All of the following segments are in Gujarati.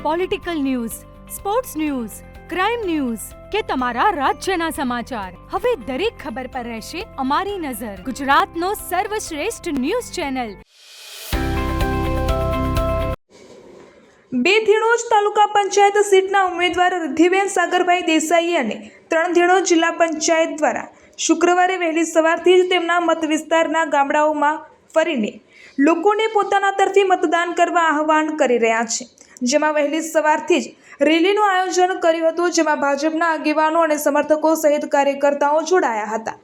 Political news, sports news, crime news કે તમારા રાજ્યના સમાચાર, હવે દરેક ખબર પર રહેશે અમારી નજર. ગુજરાતનો સર્વશ્રેષ્ઠ ન્યૂઝ ચેનલ. બે ધીણોજ તાલુકા પંચાયત સીટના ઉમેદવાર રિદ્ધિબેન સાગરભાઈ દેસાઈ અને 3 ધીણોજ જિલ્લા પંચાયત દ્વારા શુક્રવારે વહેલી સવારથી જ તેમના મત વિસ્તારના ગામડાઓમાં ફરીને લોકોને પોતાના તરફી મતદાન કરવા આહવાન કરી રહ્યા છે. જેમાં વહેલી સવારથી જ રેલીનું આયોજન કર્યું હતું, જેમાં ભાજપના આગેવાનો અને સમર્થકો સહિત કાર્યકર્તાઓ જોડાયા હતા.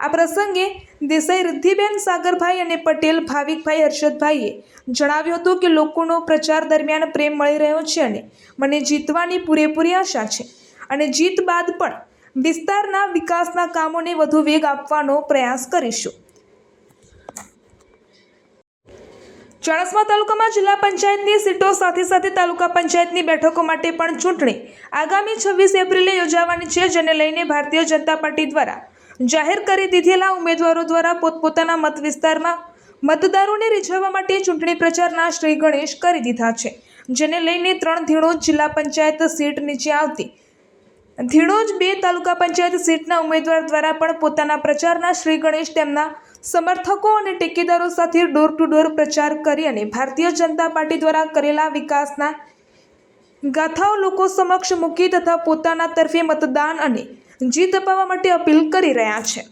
આ પ્રસંગે દેસાઈ રિદ્ધિબેન સાગરભાઈ અને પટેલ ભાવિકભાઈ હર્ષદભાઈએ જણાવ્યું હતું કે લોકોનો પ્રચાર દરમિયાન પ્રેમ મળી રહ્યો છે અને મને જીતવાની પૂરેપૂરી આશા છે અને જીત બાદ પણ વિસ્તારના વિકાસના કામોને વધુ વેગ આપવાનો પ્રયાસ કરીશું. ચાણસ્મા તાલુકામાં જિલ્લા પંચાયતની સીટો સાથે સાથે તાલુકા પંચાયતની બેઠકો માટે પણ ચૂંટણી આગામી 26 એપ્રિલે યોજાવાની છે, જેને લઈને ભારતીય જનતા પાર્ટી દ્વારા જાહેર કરી દીધેલા ઉમેદવારો દ્વારા પોતપોતાના મત વિસ્તારમાં મતદારોને રીઝવવા માટે ચૂંટણી પ્રચારના શ્રી ગણેશ કરી દીધા છે. જેને લઈને 3 ધીણોજ જિલ્લા પંચાયત સીટ નીચે આવતી ધીણોજ 2 તાલુકા પંચાયત સીટના ઉમેદવાર દ્વારા પણ પોતાના પ્રચારના શ્રી ગણેશ તેમના સમર્થકો અને ટેકેદારો સાથે ડોર ટુ ડોર પ્રચાર કરી અને ભારતીય જનતા પાર્ટી દ્વારા કરેલા વિકાસના ગાથાઓ લોકો સમક્ષ મૂકી તથા પોતાના તરફે મતદાન અને જીત અપાવવા માટે અપીલ કરી રહ્યા છે.